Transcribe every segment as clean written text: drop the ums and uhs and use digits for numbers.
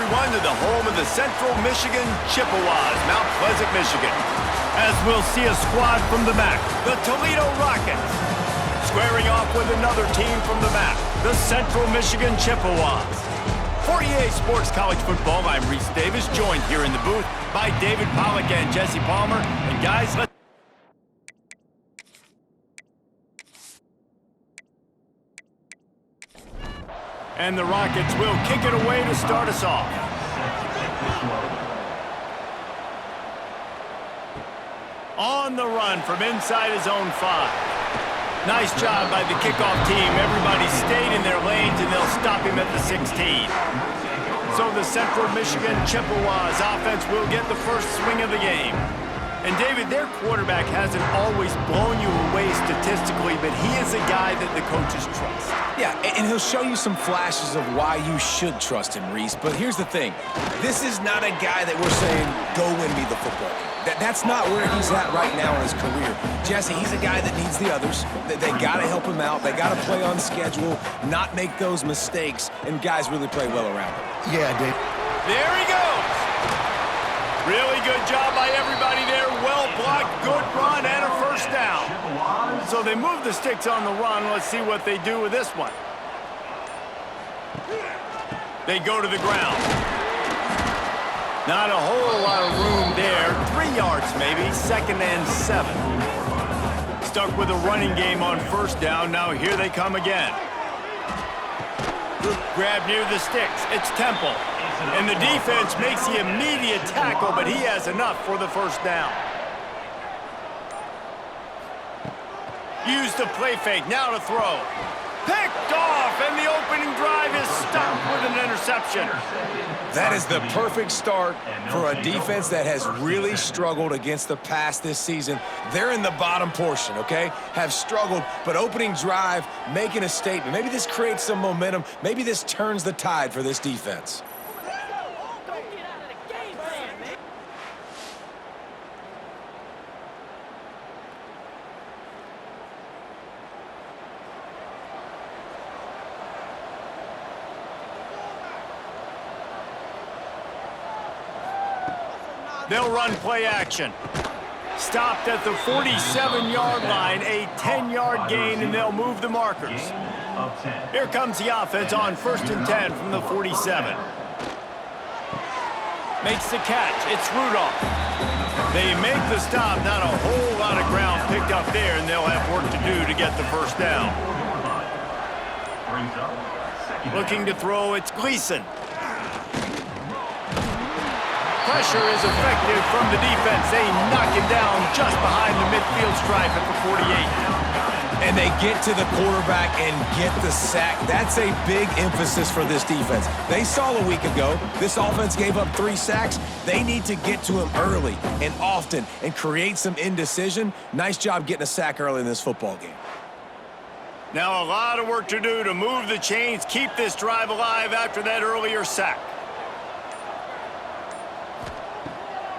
everyone, to the home of the Central Michigan Chippewas, Mount Pleasant, Michigan. As we'll see a squad from the MAC, the Toledo Rockets. Squaring off with another team from the MAC, the Central Michigan Chippewas. 48 Sports College Football, I'm Reese Davis, joined here in the booth by David Pollack and Jesse Palmer. And guys, let's... And the Rockets will kick it away to start us off. On the run from inside his own 5. Nice job by the kickoff team. Everybody stayed in their lanes, and they'll stop him at the 16. So the Central Michigan Chippewas offense will get the first swing of the game. And David, their quarterback hasn't always blown you away statistically, but he is a guy that the coaches trust. Yeah, and he'll show you some flashes of why you should trust him, Reese. But here's the thing. This is not a guy that we're saying, go win me the football game. That's not where he's at right now in his career. Jesse, he's a guy that needs the others. They got to help him out. They got to play on schedule, not make those mistakes, and guys really play well around him. Yeah, Dave. There he goes. Really good job by everybody there. Well blocked, good run, and a first down. So they move the sticks on the run. Let's see what they do with this one. They go to the ground. Not a whole lot of room there. 3 yards maybe, 2nd and 7. Stuck with a running game on first down. Now here they come again. Grab near the sticks. It's Temple. And the defense makes the immediate tackle, but he has enough for the first down. Use the play fake. Now to throw. Picked off, and the opening drive is stopped with an interception. That is the perfect start for a defense that has really struggled against the pass this season. They're in the bottom portion, okay? Have struggled, but opening drive, making a statement. Maybe this creates some momentum. Maybe this turns the tide for this defense. They'll run play action. Stopped at the 47-yard line, a 10-yard gain, and they'll move the markers. Here comes the offense on 1st and 10 from the 47. Makes the catch. It's Rudolph. They make the stop. Not a whole lot of ground picked up there, and they'll have work to do to get the first down. Looking to throw, it's Gleason. Pressure is effective from the defense. They knock him down just behind the midfield stripe at the 48. And they get to the quarterback and get the sack. That's a big emphasis for this defense. They saw a week ago, this offense gave up 3 sacks. They need to get to him early and often and create some indecision. Nice job getting a sack early in this football game. Now a lot of work to do to move the chains, keep this drive alive after that earlier sack.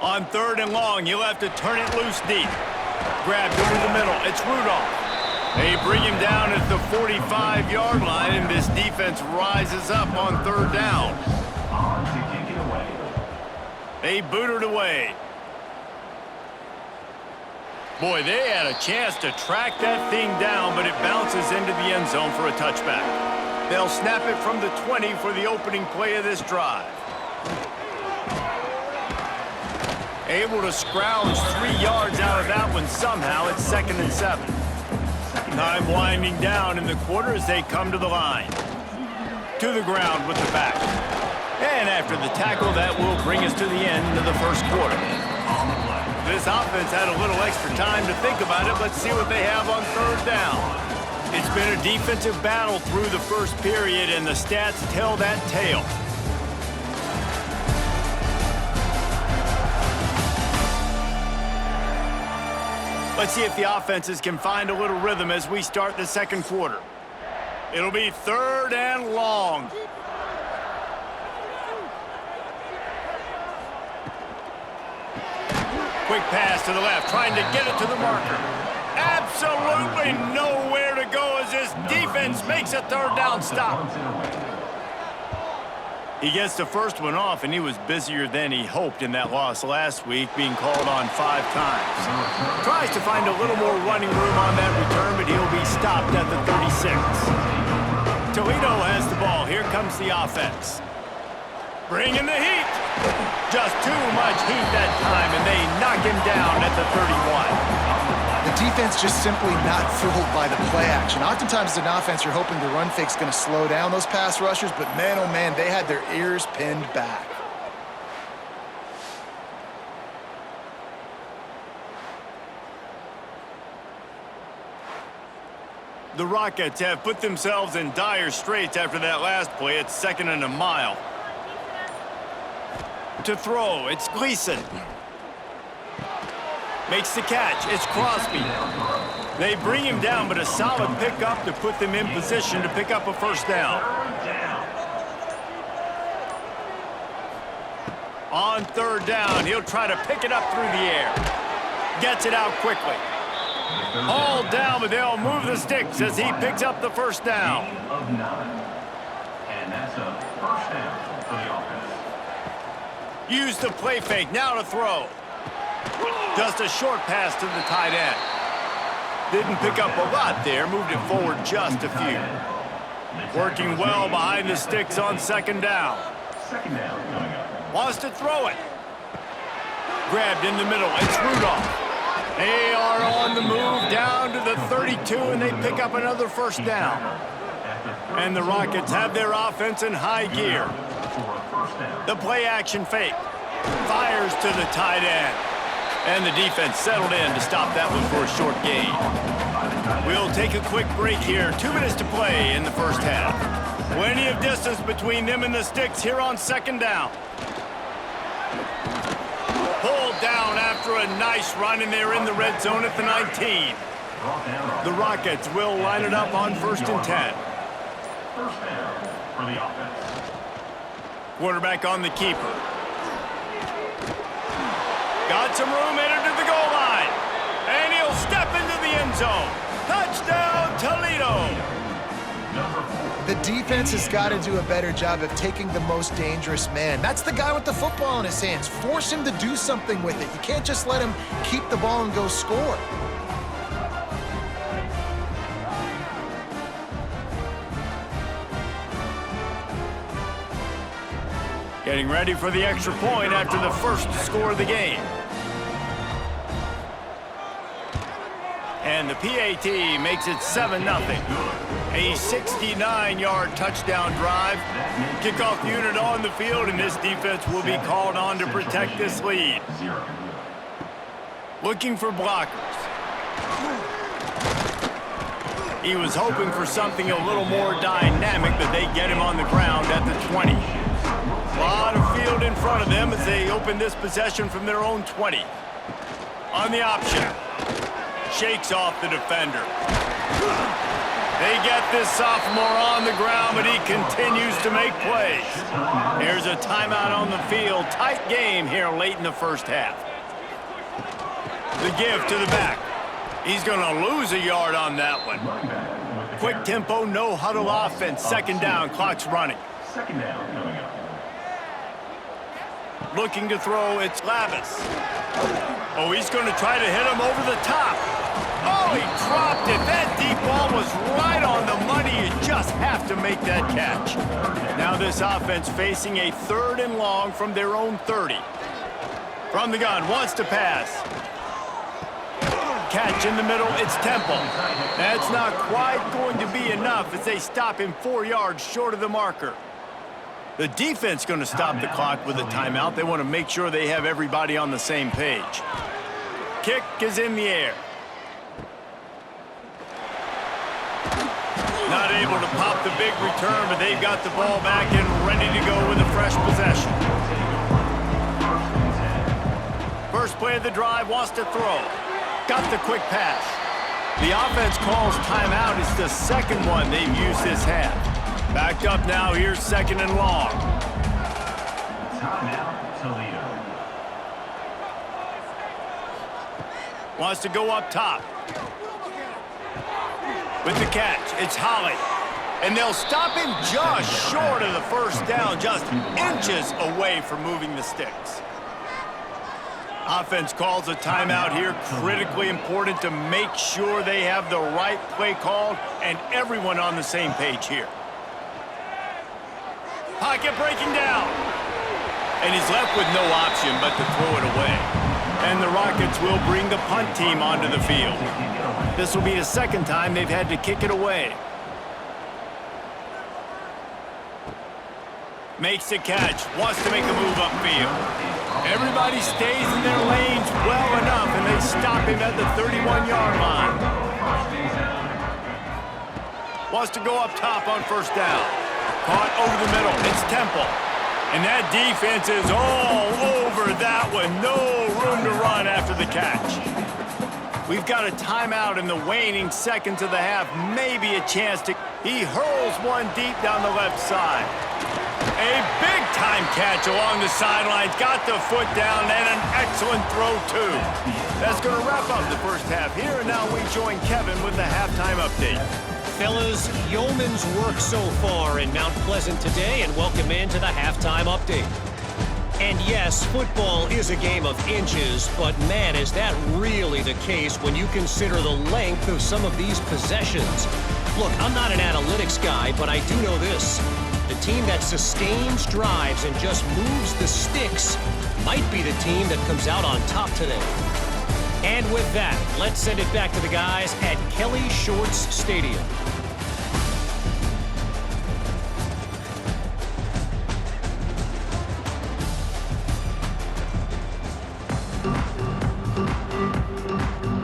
On 3rd and long, you'll have to turn it loose deep. Grabbed over the middle. It's Rudolph. They bring him down at the 45-yard line, and this defense rises up on 3rd down. They boot it away. Boy, they had a chance to track that thing down, but it bounces into the end zone for a touchback. They'll snap it from the 20 for the opening play of this drive. Able to scrounge 3 yards out of that one somehow. It's 2nd and 7. Time winding down in the quarter as they come to the line. To the ground with the back. And after the tackle, that will bring us to the end of the first quarter. This offense had a little extra time to think about it. Let's see what they have on 3rd down. It's been a defensive battle through the first period, and the stats tell that tale. Let's see if the offenses can find a little rhythm as we start the second quarter. It'll be 3rd and long. Quick pass to the left, trying to get it to the marker. Absolutely nowhere to go as this defense makes a 3rd down stop. He gets the first one off, and he was busier than he hoped in that loss last week, being called on 5 times. Tries to find a little more running room on that return, but he'll be stopped at the 36. Toledo has the ball. Here comes the offense. Bringing the heat. Just too much heat that time, and they knock him down at the 31. The defense just simply not fooled by the play action. Oftentimes as an offense, you're hoping the run fake's going to slow down those pass rushers, but man, oh man, they had their ears pinned back. The Rockets have put themselves in dire straits after that last play. It's 2nd and a mile. To throw, it's Gleason. Makes the catch, it's Crosby. They bring him down, but a solid pickup to put them in position to pick up a first down. On 3rd down, he'll try to pick it up through the air. Gets it out quickly. All down, but they'll move the sticks as he picks up the first down. And that's a first down for the offense. Use the play fake, now to throw. Just a short pass to the tight end. Didn't pick up a lot there, moved it forward just a few. Working well behind the sticks on 2nd down. Second down coming up. Wants to throw it. Grabbed in the middle, it's Rudolph. They are on the move down to the 32, and they pick up another first down. And the Rockets have their offense in high gear. The play action fake. Fires to the tight end. And the defense settled in to stop that one for a short gain. We'll take a quick break here. 2 minutes to play in the first half. Plenty of distance between them and the sticks here on 2nd down. Pulled down after a nice run, and they're in the red zone at the 19. The Rockets will line it up on 1st and 10. First down for the offense. Quarterback on the keeper. Got some room, headed to the goal line. And he'll step into the end zone. Touchdown, Toledo. The defense has got to do a better job of taking the most dangerous man. That's the guy with the football in his hands. Force him to do something with it. You can't just let him keep the ball and go score. Getting ready for the extra point after the first score of the game. And the PAT makes it 7-0. A 69-yard touchdown drive. Kickoff unit on the field, and this defense will be called on to protect this lead. Looking for blockers. He was hoping for something a little more dynamic, but they get him on the ground at the 20. A lot of field in front of them as they open this possession from their own 20. On the option. Shakes off the defender. They get this sophomore on the ground, but he continues to make plays. There's a timeout on the field. Tight game here late in the first half. The give to the back. He's going to lose a yard on that one. Quick tempo, no huddle offense. 2nd down, clock's running. Second down coming up. Looking to throw, it's Lavis. Oh, he's going to try to hit him over the top. Oh, he dropped it. That deep ball was right on the money. You just have to make that catch. Now this offense facing a 3rd and long from their own 30. From the gun, wants to pass. Catch in the middle, it's Temple. That's not quite going to be enough as they stop him 4 yards short of the marker. The defense going to stop the clock with a timeout. They want to make sure they have everybody on the same page. Kick is in the air. Not able to pop the big return, but they've got the ball back and ready to go with a fresh possession. First play of the drive, wants to throw. Got the quick pass. The offense calls timeout. It's the 2nd one they've used this half. Backed up now, here's 2nd and long. Timeout, Toledo. Wants to go up top. With the catch, it's Holly. And they'll stop him just short of the first down, just inches away from moving the sticks. Offense calls a timeout here, critically important to make sure they have the right play called and everyone on the same page here. Pocket breaking down. And he's left with no option but to throw it away. And the Rockets will bring the punt team onto the field. This will be the second time they've had to kick it away. Makes the catch, wants to make a move upfield. Everybody stays in their lanes well enough, and they stop him at the 31-yard line. Wants to go up top on first down. Caught over the middle. It's Temple. And that defense is all over that one. No room to run after the catch. We've got a timeout in the waning seconds of the half. Maybe a chance to... He hurls one deep down the left side. A big-time catch along the sidelines. Got the foot down and an excellent throw, too. That's going to wrap up the first half here. And now we join Kevin with the halftime update. Fellas, yeoman's work so far in Mount Pleasant today, and welcome into the halftime update. And yes, football is a game of inches, but man, is that really the case when you consider the length of some of these possessions. Look, I'm not an analytics guy, but I do know this. The team that sustains drives and just moves the sticks might be the team that comes out on top today. And with that, let's send it back to the guys at Kelly Shorts Stadium.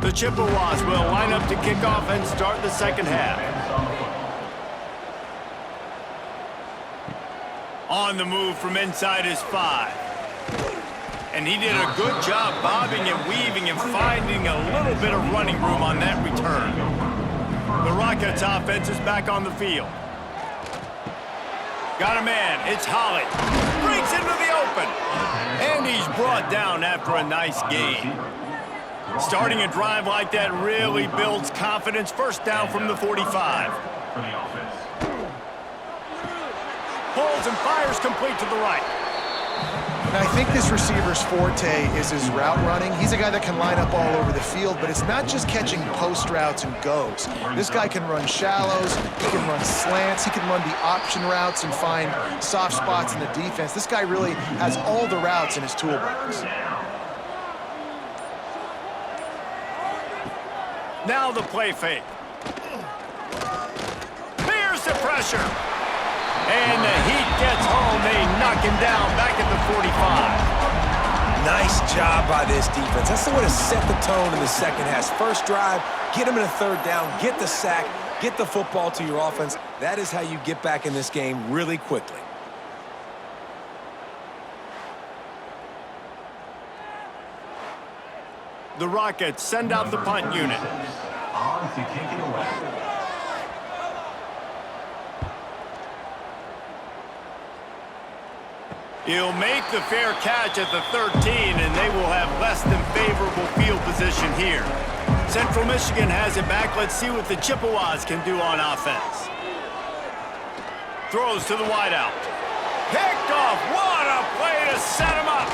The Chippewas will line up to kick off and start the second half. On the move from inside his 5. And he did a good job bobbing and weaving and finding a little bit of running room on that return. The Rockets offense is back on the field. Got a man. It's Holly. Breaks into the open. And he's brought down after a nice gain. Starting a drive like that really builds confidence. First down from the 45. Pulls and fires complete to the right. And I think this receiver's forte is his route running. He's a guy that can line up all over the field, but it's not just catching post routes and goes. This guy can run shallows, he can run slants, he can run the option routes and find soft spots in the defense. This guy really has all the routes in his toolbox. Now the play fake. Here's the pressure. And the heat gets home. They knock him down back at the 45. Nice job by this defense. That's the way to set the tone in the second half. First drive, get him in a third down, get the sack, get the football to your offense. That is how you get back in this game really quickly. The Rockets send out the punt unit. On to kick it away. He'll make the fair catch at the 13, and they will have less than favorable field position here. Central Michigan has it back. Let's see what the Chippewas can do on offense. Throws to the wideout. Picked off. What a play to set him up.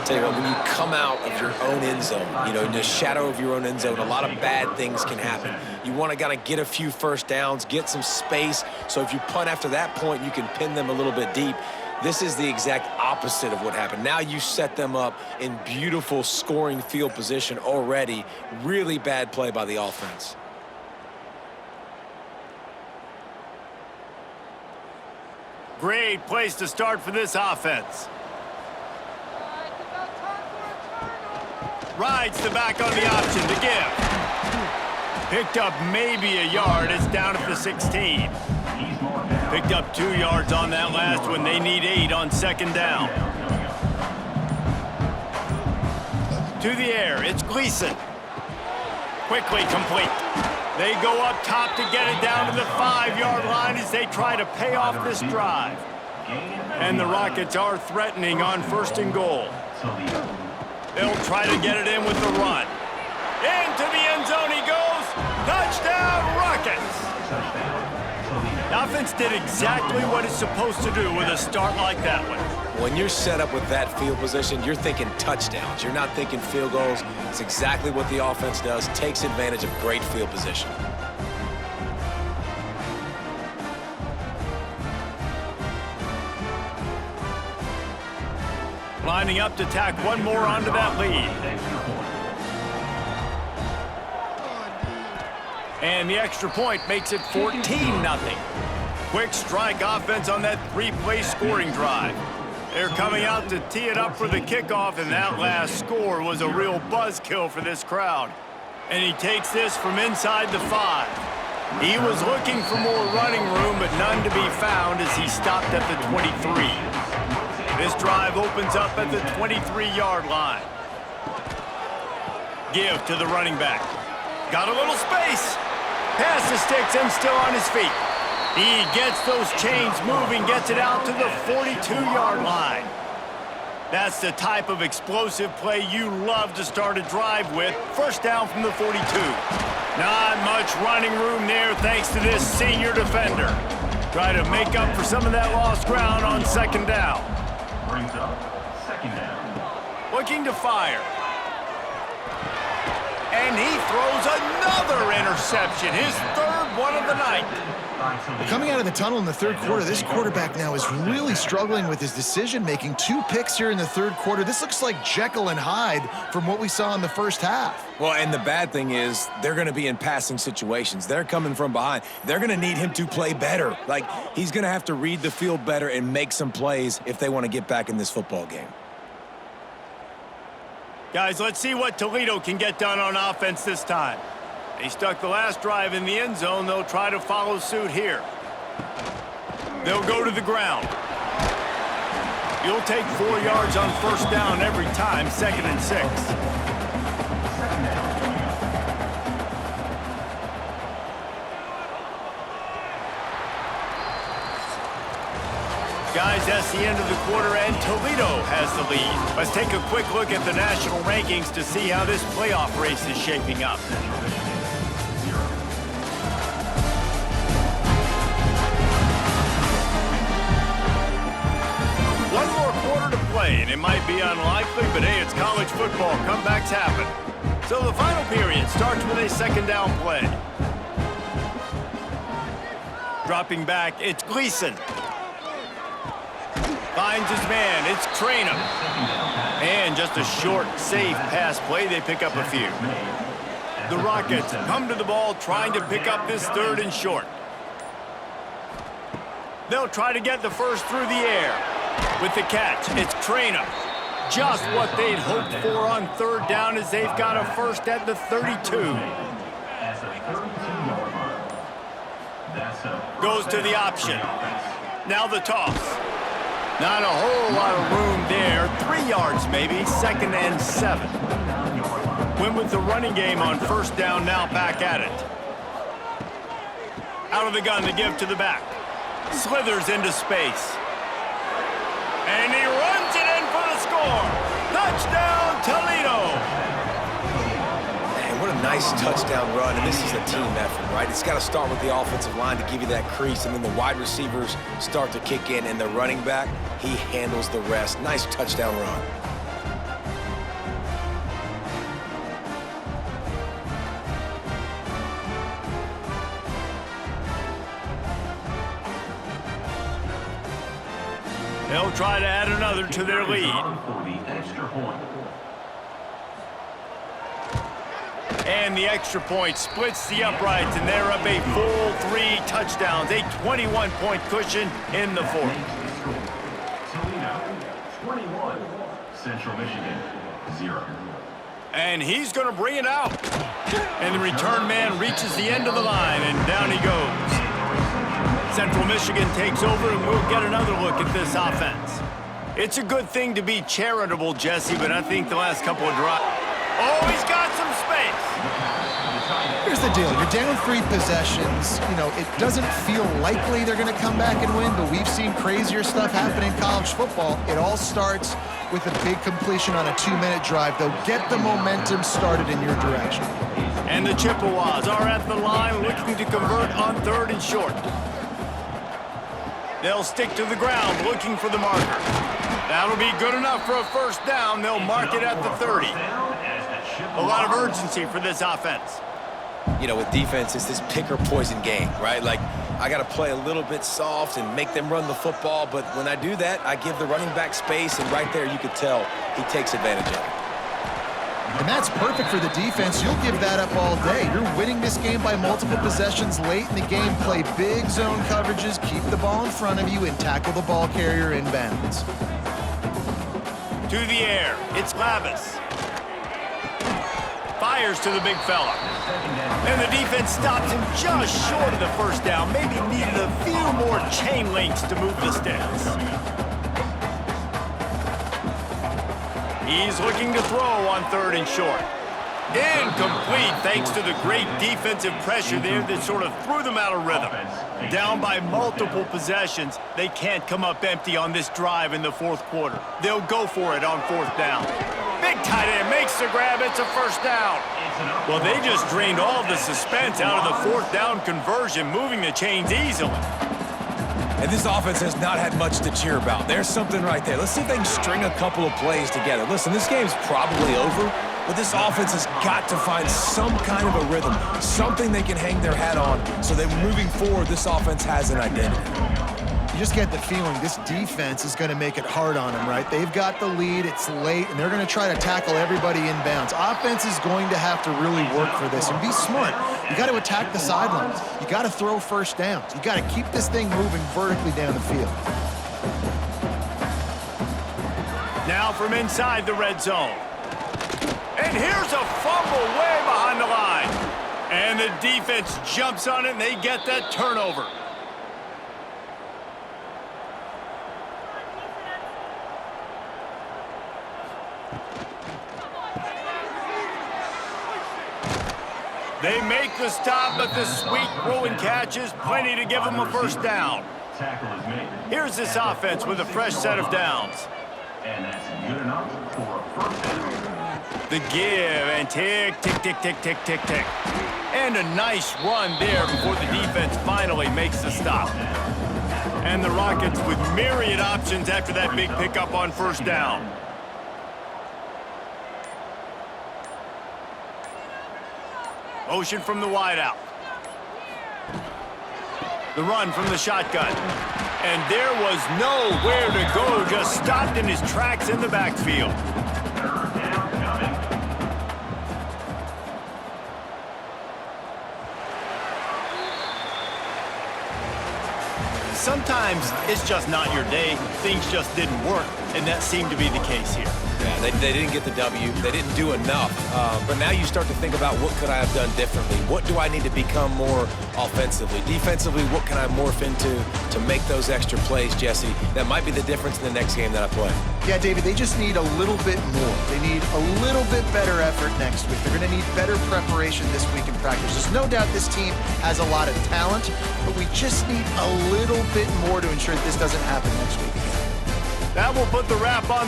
Tell you what, when you come out of your own end zone, you know, in the shadow of your own end zone, a lot of bad things can happen. You want to kind of get a few first downs, get some space, so if you punt after that point, you can pin them a little bit deep. This is the exact opposite of what happened. Now you set them up in beautiful scoring field position already. Really bad play by the offense. Great place to start for this offense. Rides the back on the option to give. Picked up maybe a yard. It's down at the 16. Picked up 2 yards on that last one. They need 8 on second down. To the air. It's Gleason. Quickly complete. They go up top to get it down to the 5-yard line as they try to pay off this drive. And the Rockets are threatening on first and goal. They'll try to get it in with the run. Into the end zone he goes. Touchdown, Rockets! The offense did exactly what it's supposed to do with a start like that one. When you're set up with that field position, you're thinking touchdowns. You're not thinking field goals. It's exactly what the offense does, takes advantage of great field position. Lining up to tack one more onto that lead. And the extra point makes it 14-0. Quick strike offense on that three-play scoring drive. They're coming out to tee it up for the kickoff, and that last score was a real buzzkill for this crowd. And he takes this from inside the 5. He was looking for more running room, but none to be found as he stopped at the 23. This drive opens up at the 23-yard line. Give to the running back. Got a little space. Pass the sticks and still on his feet. He gets those chains moving, gets it out to the 42-yard line. That's the type of explosive play you love to start a drive with. First down from the 42. Not much running room there thanks to this senior defender. Try to make up for some of that lost ground on second down. Brings up second down. Looking to fire. And he throws another interception, his third one of the night. Well, coming out of the tunnel in the third quarter, this quarterback now is really struggling with his decision-making. 2 picks here in the third quarter. This looks like Jekyll and Hyde from what we saw in the first half. Well, and the bad thing is they're going to be in passing situations. They're coming from behind. They're going to need him to play better. Like, he's going to have to read the field better and make some plays if they want to get back in this football game. Guys, let's see what Toledo can get done on offense this time. They stuck the last drive in the end zone. They'll try to follow suit here. They'll go to the ground. You'll take 4 yards on first down every time, 2nd and 6. Guys, that's the end of the quarter, and Toledo has the lead. Let's take a quick look at the national rankings to see how this playoff race is shaping up. One more quarter to play, and it might be unlikely, but hey, it's college football. Comebacks happen. So the final period starts with a second down play. Dropping back, it's Gleason. Finds his man, it's Traynham. And just a short, safe pass play, they pick up a few. The Rockets come to the ball trying to pick up this 3rd and short. They'll try to get the first through the air. With the catch, it's Traynham. Just what they'd hoped for on 3rd down as they've got a first at the 32. Goes to the option. Now the toss. Not a whole lot of room there. 3 yards maybe, 2nd and 7. Went with the running game on first down, now back at it. Out of the gun to give to the back. Slithers into space. And he runs it in for the score. Touchdown, Toledo. What a nice touchdown run, and this is a team effort, right? It's got to start with the offensive line to give you that crease, and then the wide receivers start to kick in, and the running back, he handles the rest. Nice touchdown run. They'll try to add another to their lead. And the extra point splits the uprights, and they're up a full 3 touchdowns, a 21-point cushion in the 4th. Toledo, 21. Central Michigan, 0. And he's going to bring it out. And the return man reaches the end of the line, and down he goes. Central Michigan takes over, and we'll get another look at this offense. It's a good thing to be charitable, Jesse, but I think the last couple of drives... Oh, he's got some space. Here's the deal. You're down 3 possessions. You know, it doesn't feel likely they're going to come back and win, but we've seen crazier stuff happen in college football. It all starts with a big completion on a 2-minute drive. They'll get the momentum started in your direction. And the Chippewas are at the line looking to convert on 3rd and short. They'll stick to the ground looking for the marker. That'll be good enough for a first down. They'll mark it at the 30. A lot of urgency for this offense. You know, with defense, it's this pick or poison game, right? Like, I got to play a little bit soft and make them run the football, but when I do that, I give the running back space, and right there you could tell he takes advantage of it. And that's perfect for the defense. You'll give that up all day. You're winning this game by multiple possessions late in the game. Play big zone coverages, keep the ball in front of you, and tackle the ball carrier inbounds. To the air, it's Lavis. Fires to the big fella. And the defense stops him just short of the first down. Maybe needed a few more chain links to move the sticks. He's looking to throw on 3rd and short. Incomplete thanks to the great defensive pressure there that sort of threw them out of rhythm. Down by multiple possessions, they can't come up empty on this drive in the 4th quarter. They'll go for it on 4th down. Big tight end makes the grab. It's a first down. Well, they just drained all of the suspense out of the 4th down conversion, moving the chains easily. And this offense has not had much to cheer about. There's something right there. Let's see if they can string a couple of plays together. Listen, this game's probably over, but this offense has got to find some kind of a rhythm, something they can hang their hat on, so that moving forward, this offense has an identity. You just get the feeling this defense is going to make it hard on them, right? They've got the lead, it's late, and they're going to try to tackle everybody inbounds. Offense is going to have to really work for this and be smart. You got to attack the sidelines. You got to throw first downs. You got to keep this thing moving vertically down the field. Now from inside the red zone. And here's a fumble way behind the line. And the defense jumps on it, and they get that turnover. They make the stop, but the sweet throw and catch is plenty to give them a first down. Tackle is made. Here's this offense with a fresh set of downs. And that's good enough for a first down. The give, and tick, tick, tick, tick, tick, tick, tick. And a nice run there before the defense finally makes the stop. And the Rockets with myriad options after that big pickup on first down. Motion from the wideout. The run from the shotgun. And there was nowhere to go, just stopped in his tracks in the backfield. Third down coming. Sometimes it's just not your day. Things just didn't work, and that seemed to be the case here. Yeah, they didn't get the W. They didn't do enough. But now you start to think about what could I have done differently? What do I need to become more offensively? Defensively, what can I morph into to make those extra plays, Jesse? That might be the difference in the next game that I play. Yeah, David, they just need a little bit more. They need a little bit better effort next week. They're going to need better preparation this week in practice. There's no doubt this team has a lot of talent, but we just need a little bit more to ensure that this doesn't happen next week again. That will put the wrap on